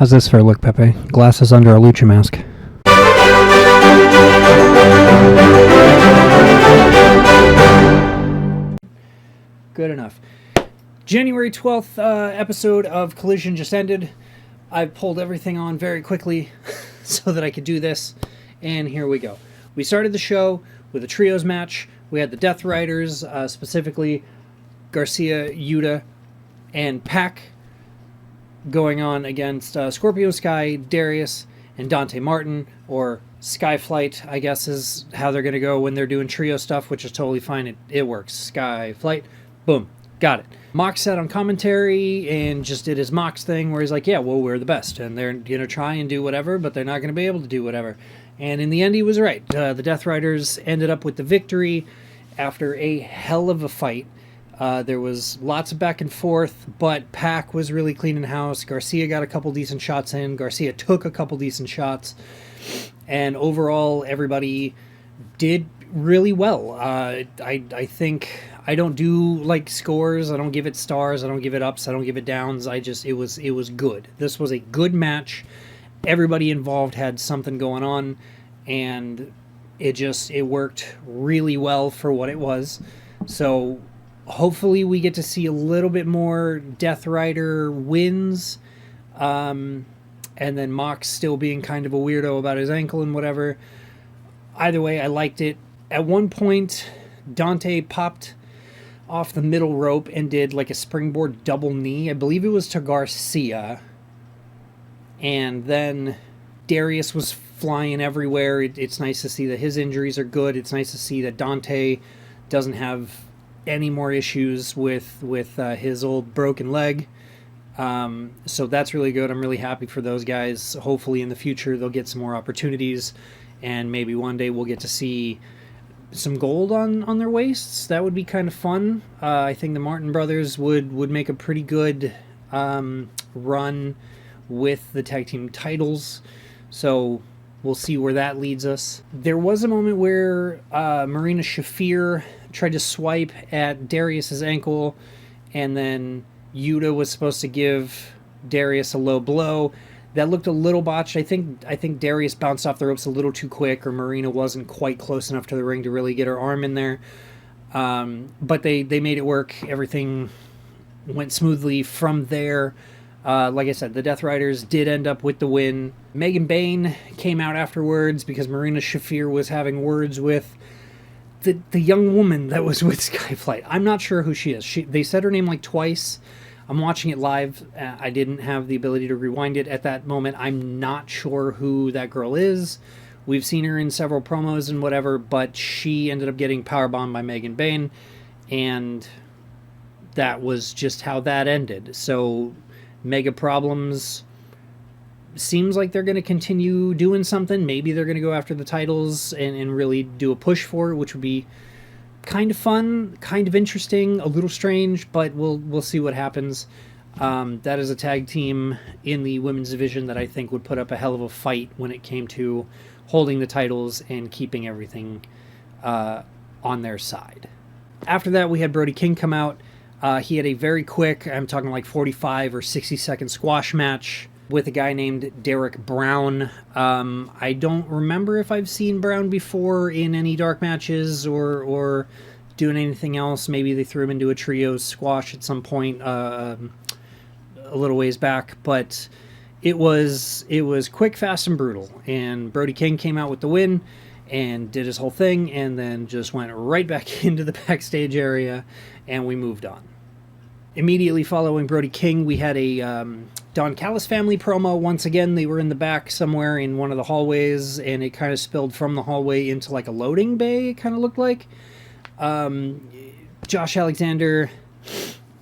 How's this for a look, Pepe? Glasses under a lucha mask. Good enough. January 12th episode of Collision just ended. I pulled everything on very quickly so that I could do this, and here we go. We started the show with a trios match. We had the Death Riders, specifically Garcia, Yuta, and Pac, going on against Scorpio Sky, Darius, and Dante Martin, or Skyflight, I guess is how they're going to go when they're doing trio stuff, which is totally fine. It works. Skyflight. Boom. Got it. Mox sat on commentary and just did his Mox thing where he's like, yeah, well, we're the best. And they're going to try and do whatever, but they're not going to be able to do whatever. And in the end, he was right. The Death Riders ended up with the victory after a hell of a fight. There was lots of back and forth, but Pac was really cleaning house. Garcia got a couple decent shots in. Garcia took a couple decent shots. And overall, everybody did really well. I think I don't do like scores. I don't give it stars. I don't give it ups. I don't give it downs. It was good. This was a good match. Everybody involved had something going on, and it worked really well for what it was. So hopefully we get to see a little bit more Death Rider wins, and then Mox still being kind of a weirdo about his ankle and whatever. Either way, I liked it. At one point, Dante popped off the middle rope and did like a springboard double knee. I believe it was to Garcia. And then Darius was flying everywhere. It's nice to see that his injuries are good. It's nice to see that Dante doesn't have any more issues with his old broken leg. So that's really good. I'm really happy for those guys. Hopefully in the future they'll get some more opportunities, and maybe one day we'll get to see some gold on their waists. That would be kind of fun. I think the Martin brothers would make a pretty good run with the tag team titles. So we'll see where that leads us. There was a moment where Marina Shafir tried to swipe at Darius's ankle, and then Yuta was supposed to give Darius a low blow. That looked a little botched. I think Darius bounced off the ropes a little too quick, or Marina wasn't quite close enough to the ring to really get her arm in there. But they made it work. Everything went smoothly from there. Like I said, the Death Riders did end up with the win. Megan Bayne came out afterwards because Marina Shafir was having words with the young woman that was with Skyflight. I'm not sure who she is. They said her name like twice. I'm watching it live. I didn't have the ability to rewind it at that moment. I'm not sure who that girl is. We've seen her in several promos and whatever, but she ended up getting powerbombed by Megan Bayne, and that was just how that ended. So Mega Problems seems like they're going to continue doing something. Maybe they're going to go after the titles and really do a push for it, which would be kind of fun, kind of interesting, a little strange, but we'll see what happens. That is a tag team in the women's division that I think would put up a hell of a fight when it came to holding the titles and keeping everything on their side. After that, we had Brody King come out. He had a very quick, I'm talking like 45 or 60 second squash match with a guy named Derek Brown. I don't remember if I've seen Brown before in any dark matches or doing anything else. Maybe they threw him into a trio squash at some point a little ways back, but it was quick, fast, and brutal. And Brody King came out with the win and did his whole thing, and then just went right back into the backstage area, and we moved on. Immediately following Brody King, we had a Don Callis family promo. Once again, they were in the back somewhere in one of the hallways, and it kind of spilled from the hallway into like a loading bay, it kind of looked like. Josh Alexander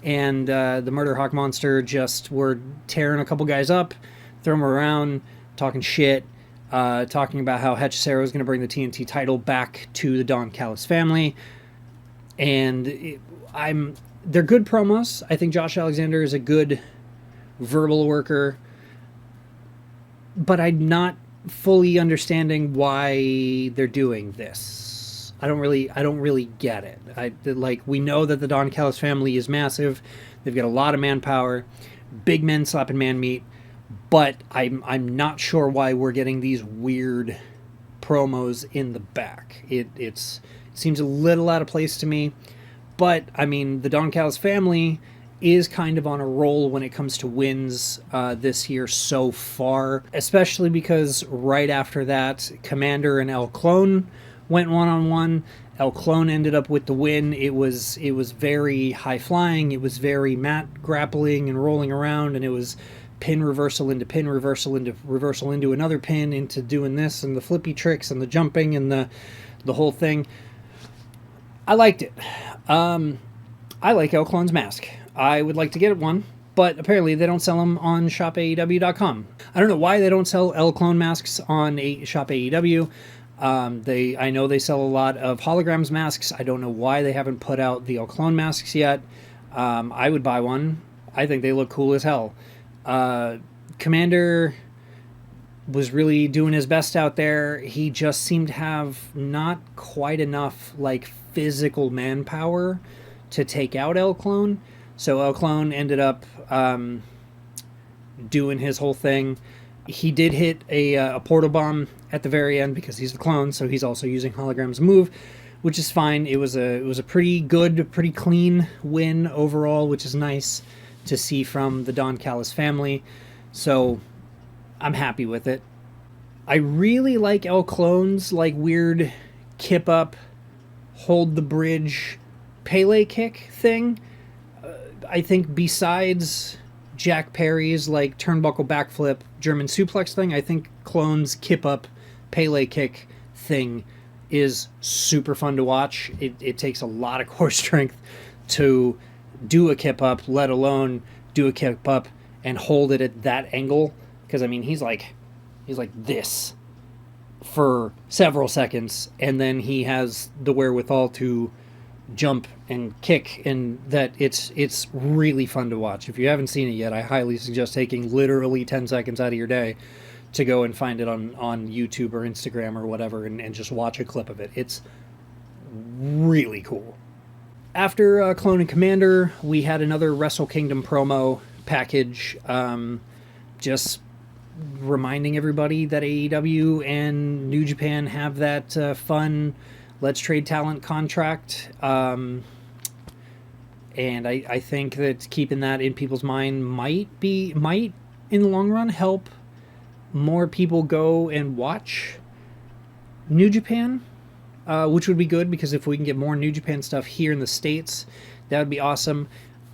and the Murder Hawk Monster just were tearing a couple guys up, throwing them around, talking shit, talking about how Hechicero is going to bring the TNT title back to the Don Callis family. And they're good promos. I think Josh Alexander is a good verbal worker, but I'm not fully understanding why they're doing this. I don't really get it. We know that the Don Callis family is massive. They've got a lot of manpower, big men slapping man meat, but I'm not sure why we're getting these weird promos in the back. It seems a little out of place to me, but I mean, the Don Callis family is kind of on a roll when it comes to wins this year so far, especially because right after that, Commander and El Clone went one-on-one. El Clone ended up with the win. It was very high-flying. It was very mat grappling and rolling around, and it was pin reversal into pin, reversal into reversal into another pin, into doing this, and the flippy tricks, and the jumping, and the whole thing. I liked it. I like El Clone's mask. I would like to get one, but apparently they don't sell them on shopaew.com. I don't know why they don't sell El Clone masks on Shop AEW. I know they sell a lot of holograms masks. I don't know why they haven't put out the El Clone masks yet. I would buy one. I think they look cool as hell. Commander was really doing his best out there. He just seemed to have not quite enough like physical manpower to take out El Clone. So El Clone ended up doing his whole thing. He did hit a portal bomb at the very end because he's the clone, so he's also using holograms move, which is fine. It was a pretty good, pretty clean win overall, which is nice to see from the Don Callis family. So I'm happy with it. I really like El Clone's like weird kip up, hold the bridge, Pele kick thing. I think besides Jack Perry's like turnbuckle backflip German suplex thing, I think Clone's kip up Pele kick thing is super fun to watch. It takes a lot of core strength to do a kip up, let alone do a kip up and hold it at that angle. Because I mean, he's like this for several seconds, and then he has the wherewithal to jump and kick, and that it's really fun to watch. If you haven't seen it yet, I highly suggest taking literally 10 seconds out of your day to go and find it on YouTube or Instagram or whatever, and just watch a clip of it. It's really cool. After Clone and Commander, we had another Wrestle Kingdom promo package, just reminding everybody that AEW and New Japan have that fun Let's Trade Talent contract. And I think that keeping that in people's mind might in the long run help more people go and watch New Japan, which would be good, because if we can get more New Japan stuff here in the States, that would be awesome.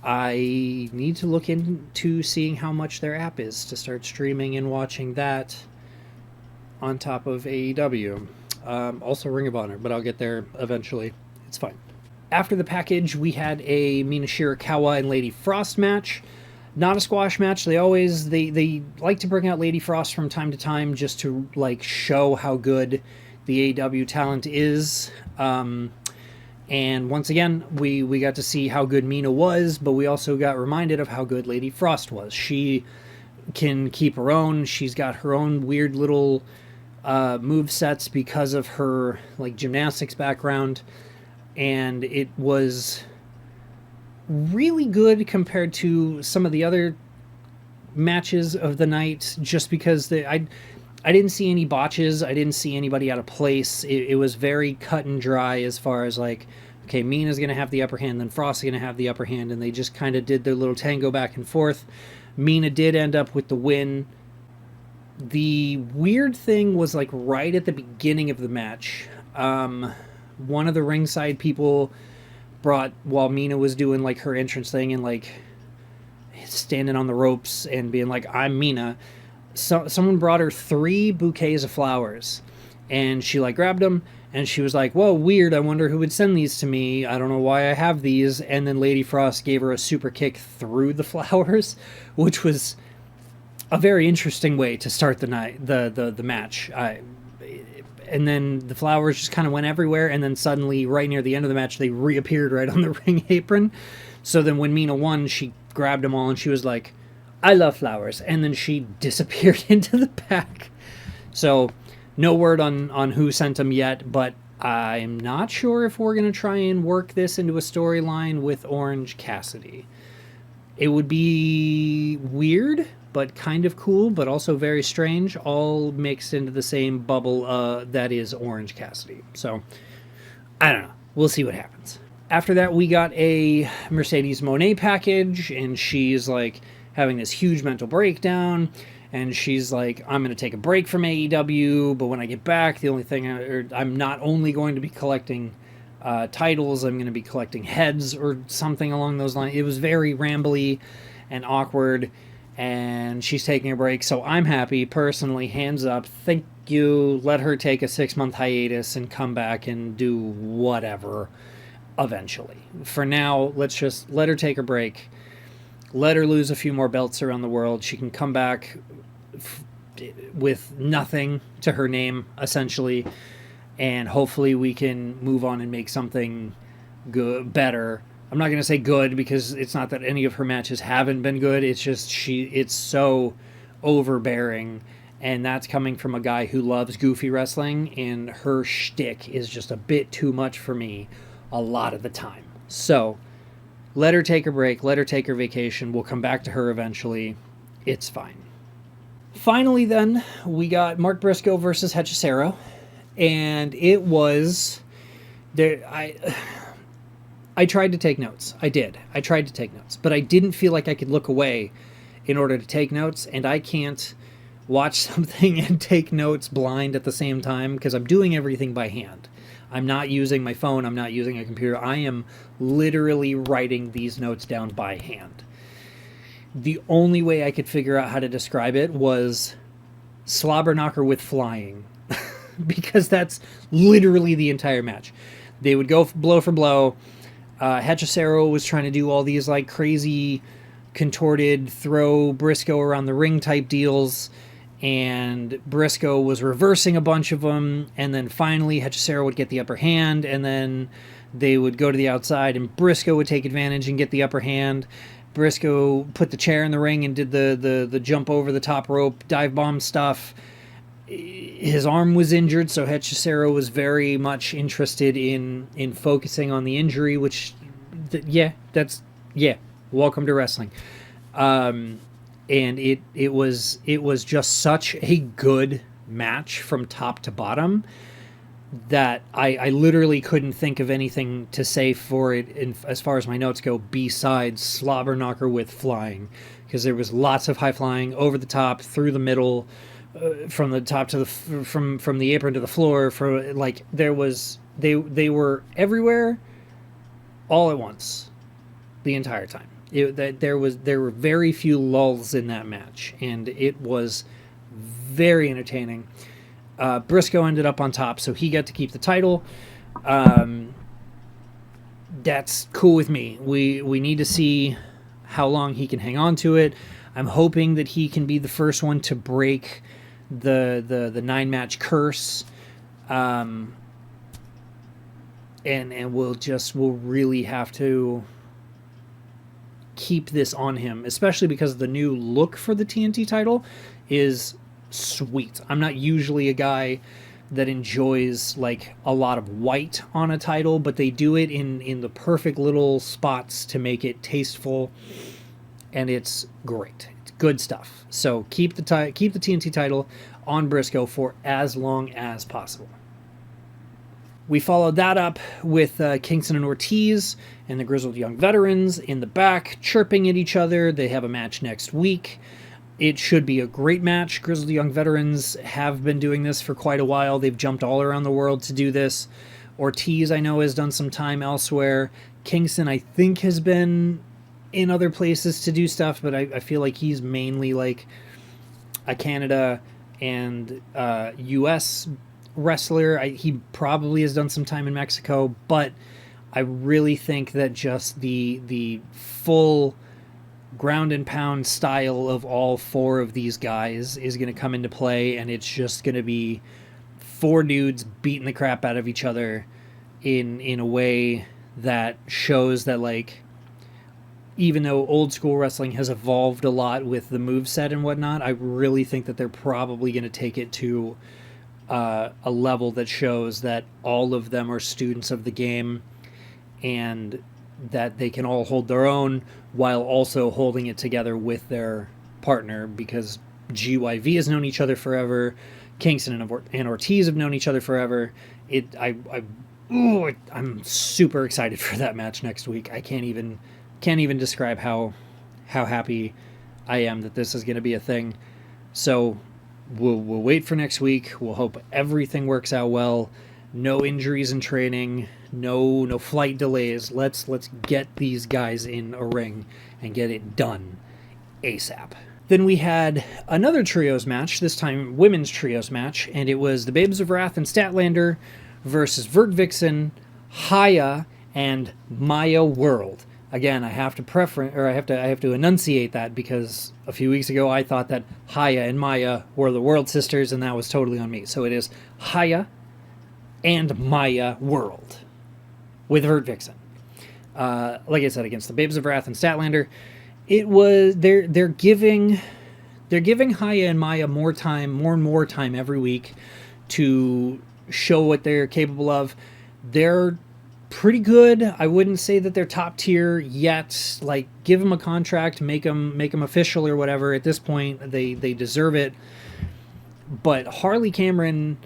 I need to look into seeing how much their app is to start streaming and watching that on top of AEW. Also Ring of Honor, but I'll get there eventually. It's fine. After the package, we had a Mina Shirakawa and Lady Frost match. Not a squash match. They like to bring out Lady Frost from time to time just to like show how good the AEW talent is. And once again, we got to see how good Mina was, but we also got reminded of how good Lady Frost was. She can keep her own. She's got her own weird little move sets because of her like gymnastics background, and it was really good compared to some of the other matches of the night, just because I didn't see any botches. I didn't see anybody out of place. It was very cut and dry as far as like, okay, Mina's going to have the upper hand, then Frost's going to have the upper hand, and they just kind of did their little tango back and forth. Mina did end up with the win. The weird thing was like right at the beginning of the match, one of the ringside people brought, while Mina was doing like her entrance thing and like standing on the ropes and being like, I'm Mina, someone brought her 3 bouquets of flowers, and she like grabbed them and she was like, whoa, weird, I wonder who would send these to me, I don't know why I have these. And then Lady Frost gave her a super kick through the flowers, which was a very interesting way to start the night, the match. And then the flowers just kind of went everywhere, and then suddenly, right near the end of the match, they reappeared right on the ring apron. So then when Mina won, she grabbed them all, and she was like, I love flowers. And then she disappeared into the back. So no word on who sent them yet, but I'm not sure if we're going to try and work this into a storyline with Orange Cassidy. It would be weird, but kind of cool, but also very strange, all mixed into the same bubble that is Orange Cassidy. So, I don't know. We'll see what happens. After that, we got a Mercedes Moné package, and she's like having this huge mental breakdown, and she's like, I'm going to take a break from AEW, but when I get back, the only thing I'm not only going to be collecting titles, I'm going to be collecting heads or something along those lines. It was very rambly and awkward, and she's taking a break, so I'm happy. Personally, hands up, thank you. Let her take a 6-month hiatus and come back and do whatever eventually. For now, let's just let her take a break. Let her lose a few more belts around the world. She can come back with nothing to her name, essentially, and hopefully we can move on and make something good, better. I'm not going to say good, because it's not that any of her matches haven't been good. It's just it's so overbearing, and that's coming from a guy who loves goofy wrestling, and her shtick is just a bit too much for me a lot of the time. So let her take a break. Let her take her vacation. We'll come back to her eventually. It's fine. Finally, then, we got Mark Briscoe versus Hechicero. And it was there. I tried to take notes. I did. I tried to take notes, but I didn't feel like I could look away in order to take notes, and I can't watch something and take notes blind at the same time, because I'm doing everything by hand. I'm not using my phone. I'm not using a computer. I am literally writing these notes down by hand. The only way I could figure out how to describe it was slobber knocker with flying. Because that's literally the entire match. They would go blow for blow. Hechicero was trying to do all these like crazy contorted throw Briscoe around the ring type deals, and Briscoe was reversing a bunch of them, and then finally Hechicero would get the upper hand, and then they would go to the outside and Briscoe would take advantage and get the upper hand. Briscoe put the chair in the ring and did the jump over the top rope dive bomb stuff. His arm was injured, so Hechicero was very much interested in focusing on the injury, which, welcome to wrestling. And it was just such a good match from top to bottom that I literally couldn't think of anything to say for it as far as my notes go besides slobber knocker with flying, because there was lots of high flying over the top, through the middle, from the top to the from the apron to the floor. For like they were everywhere all at once the entire time. There were very few lulls in that match, and it was very entertaining. Briscoe ended up on top, so he got to keep the title. That's cool with me. We need to see how long he can hang on to it. I'm hoping that he can be the first one to break the 9-match curse, and we'll really have to keep this on him, especially because the new look for the TNT title is sweet. I'm not usually a guy that enjoys like a lot of white on a title, but they do it in the perfect little spots to make it tasteful, and it's great. Good stuff. So keep the TNT title on Briscoe for as long as possible. We followed that up with Kingston and Ortiz and the Grizzled Young Veterans in the back, chirping at each other. They have a match next week. It should be a great match. Grizzled Young Veterans have been doing this for quite a while. They've jumped all around the world to do this. Ortiz, I know, has done some time elsewhere. Kingston, I think, has been in other places to do stuff, but I feel like he's mainly like a Canada and US wrestler. He probably has done some time in Mexico, but I really think that just the full ground and pound style of all four of these guys is going to come into play, and it's just going to be four dudes beating the crap out of each other in a way that shows that, like, even though old school wrestling has evolved a lot with the moveset and whatnot, I really think that they're probably going to take it to a level that shows that all of them are students of the game and that they can all hold their own while also holding it together with their partner, because GYV has known each other forever. Kingston and Ortiz have known each other forever. I'm super excited for that match next week. I can't even describe how happy I am that this is going to be a thing. So we'll wait for next week. We'll hope everything works out well. No injuries in training. No flight delays. Let's get these guys in a ring and get it done ASAP. Then we had another trios match, this time women's trios match, and it was the Babes of Wrath and Statlander versus Vert Vixen, Haya, and Maya World. Again, I have to enunciate that, because a few weeks ago I thought that Haya and Maya were the World Sisters, and that was totally on me. So it is Haya and Maya World with Vert Vixen. Like I said, against the Babes of Wrath and Statlander. It was they're giving Haya and Maya more and more time every week to show what they're capable of. They're pretty good. I wouldn't say that they're top tier yet. Like, give them a contract, make them official or whatever. At this point, they deserve it. But Harley Cameron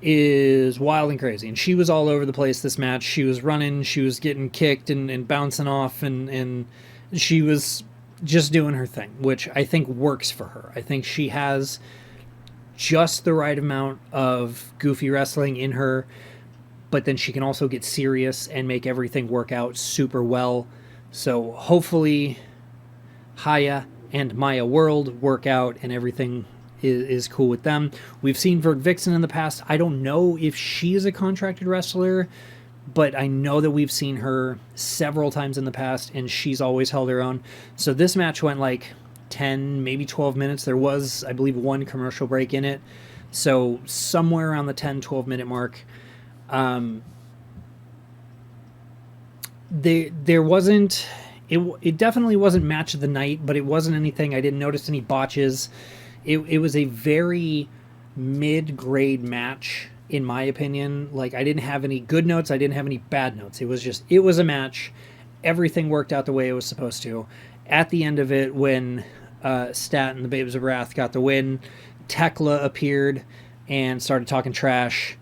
is wild and crazy, and she was all over the place this match. She was running, she was getting kicked and bouncing off, and she was just doing her thing, which I think works for her. I think she has just the right amount of goofy wrestling in her, but then she can also get serious and make everything work out super well. So hopefully Haya and Maya World work out and everything is cool with them. We've seen Vert Vixen in the past. I don't know if she is a contracted wrestler, but I know that we've seen her several times in the past, and she's always held her own. So this match went like 10, maybe 12 minutes. There was, I believe, one commercial break in it. So somewhere around the 10, 12-minute mark. There wasn't... It definitely wasn't match of the night, but it wasn't anything. I didn't notice any botches. It was a very mid-grade match, in my opinion. Like, I didn't have any good notes. I didn't have any bad notes. It was a match. Everything worked out the way it was supposed to. At the end of it, when Stat and the Babes of Wrath got the win, Tekla appeared and started talking trash.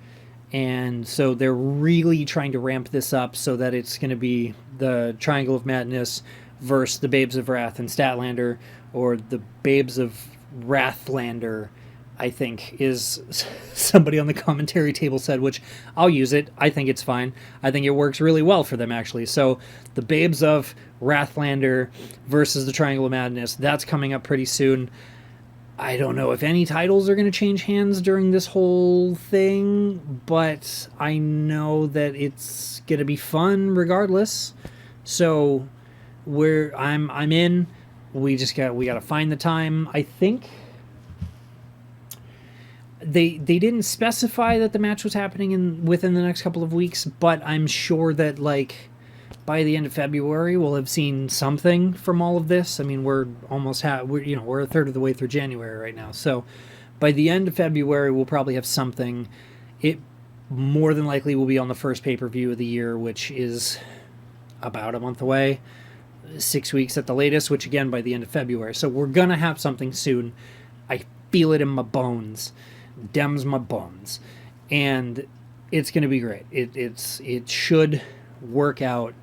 And so they're really trying to ramp this up so that it's going to be the Triangle of Madness versus the Babes of Wrath and Statlander, or the Babes of Wrathlander, I think, is somebody on the commentary table said, which I'll use it. I think it's fine. I think it works really well for them, actually. So the Babes of Wrathlander versus the Triangle of Madness, that's coming up pretty soon. I don't know if any titles are going to change hands during this whole thing, but I know that it's going to be fun regardless. So I'm in. We got to find the time. I think they didn't specify that the match was happening within the next couple of weeks, but I'm sure that, like, by the end of February we'll have seen something from all of this. I mean, we're a third of the way through January right now. So by the end of February we'll probably have something. It more than likely will be on the first pay-per-view of the year, which is about a month away. 6 weeks at the latest, which again by the end of February. So we're gonna have something soon. I feel it in my bones. Dems my bones. And it's gonna be great. It should work out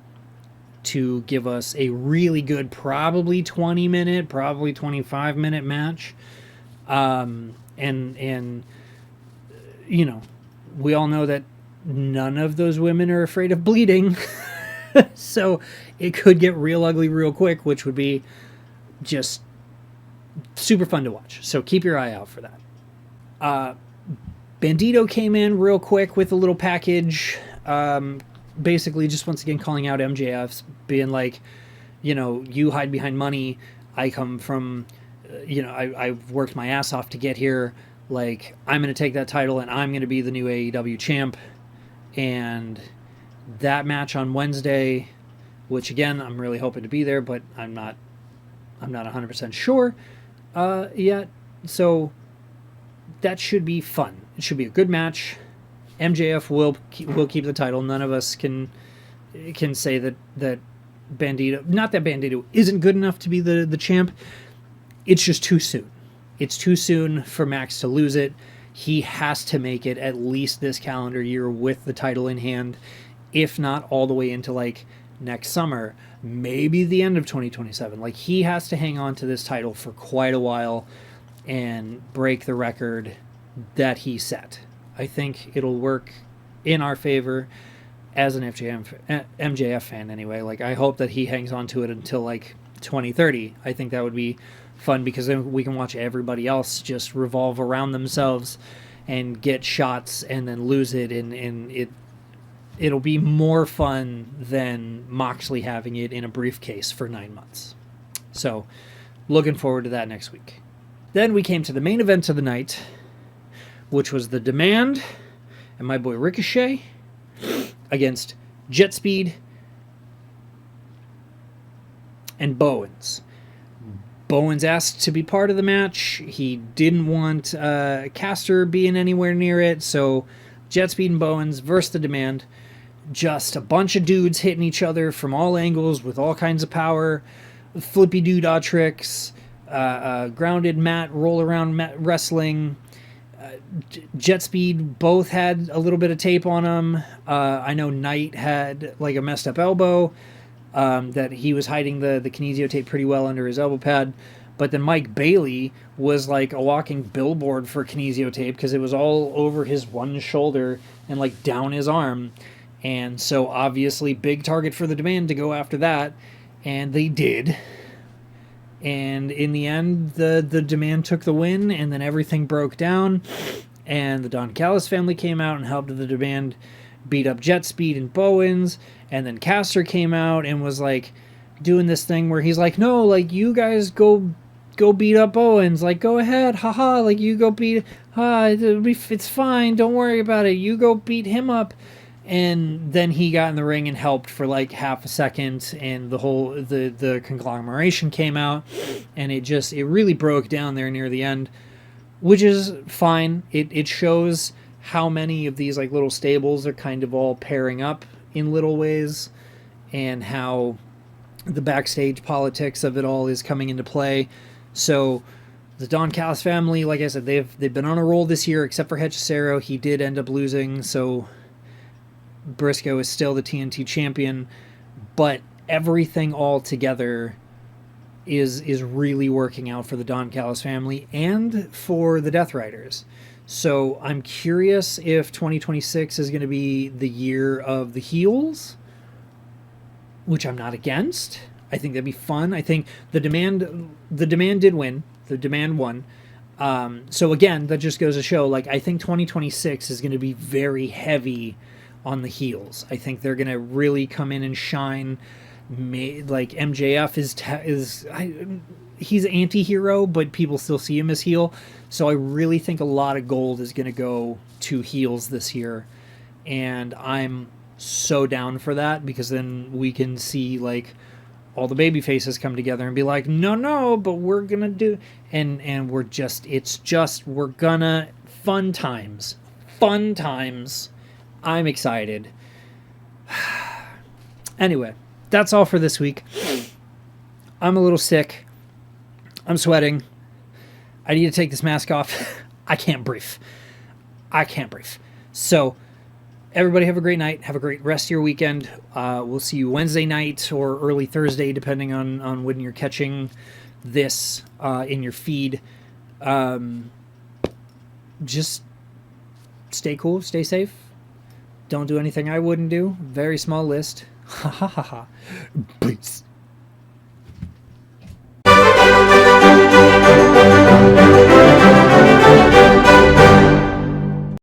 to give us a really good, probably 20-minute, probably 25-minute match. And you know, we all know that none of those women are afraid of bleeding. So it could get real ugly real quick, which would be just super fun to watch. So keep your eye out for that. Bandito came in real quick with a little package. Basically just once again calling out MJF's, being like, you know, you hide behind money. I come from, I've worked my ass off to get here. Like, I'm going to take that title and I'm going to be the new AEW champ. And that match on Wednesday, which again, I'm really hoping to be there, but I'm not 100% sure yet. So that should be fun. It should be a good match. MJF will keep the title. None of us can say that Bandito, not that Bandito isn't good enough to be the champ. it's just too soon. It's too soon for Max to lose it. He has to make it at least this calendar year with the title in hand, if not all the way into like next summer, maybe the end of 2027. Like, he has to hang on to this title for quite a while and break the record that he set. I think it'll work in our favor as an MJF fan anyway. Like, I hope that he hangs on to it until like 2030. I think that would be fun, because then we can watch everybody else just revolve around themselves and get shots and then lose it, and it'll be more fun than Moxley having it in a briefcase for 9 months. So, looking forward to that next week. Then we came to the main event of the night, which was The Demand and my boy Ricochet against Jet Speed and Bowens. Bowens asked to be part of the match. He didn't want Caster being anywhere near it, so Jet Speed and Bowens versus The Demand. Just a bunch of dudes hitting each other from all angles with all kinds of power, flippy doodah tricks, grounded mat, roll around mat wrestling. Jet Speed both had a little bit of tape on them. I know Knight had like a messed up elbow that he was hiding the kinesio tape pretty well under his elbow pad. But then Mike Bailey was like a walking billboard for kinesio tape, because it was all over his one shoulder and like down his arm. And so obviously big target for The Demand to go after that. And they did. And in the end, the Demand took the win, and then everything broke down. And the Don Callis family came out and helped The Demand beat up Jet Speed and Bowens. And then Caster came out and was like doing this thing where he's like, no, like, you guys go beat up Bowens. Like, go ahead. Haha. Like, you go beat, it's fine. Don't worry about it. You go beat him up. And then he got in the ring and helped for like half a second, and the conglomeration came out, and it really broke down there near the end, which is fine. It shows how many of these like little stables are kind of all pairing up in little ways, and how the backstage politics of it all is coming into play. So the Don Callis family, like I said, they've been on a roll this year, except for Hechicero. He did end up losing, so Briscoe is still the TNT champion, but everything all together is really working out for the Don Callis family and for the Death Riders. So I'm curious if 2026 is going to be the year of the heels, which I'm not against. I think that'd be fun. I think the demand did win. The Demand won. So again, that just goes to show, like, I think 2026 is going to be very heavy on the heels. I think they're going to really come in and shine. Like, MJF he's anti-hero, but people still see him as heel. So I really think a lot of gold is going to go to heels this year. And I'm so down for that, because then we can see, like, all the baby faces come together and be like, no, but we're going to do... And we're gonna... Fun times. I'm excited. Anyway, that's all for this week. I'm a little sick. I'm sweating. I need to take this mask off. I can't breathe. So, everybody have a great night. Have a great rest of your weekend. We'll see you Wednesday night or early Thursday, depending on when you're catching this in your feed. Just stay cool. Stay safe. Don't do anything I wouldn't do. Very small list. Ha ha ha ha. Peace.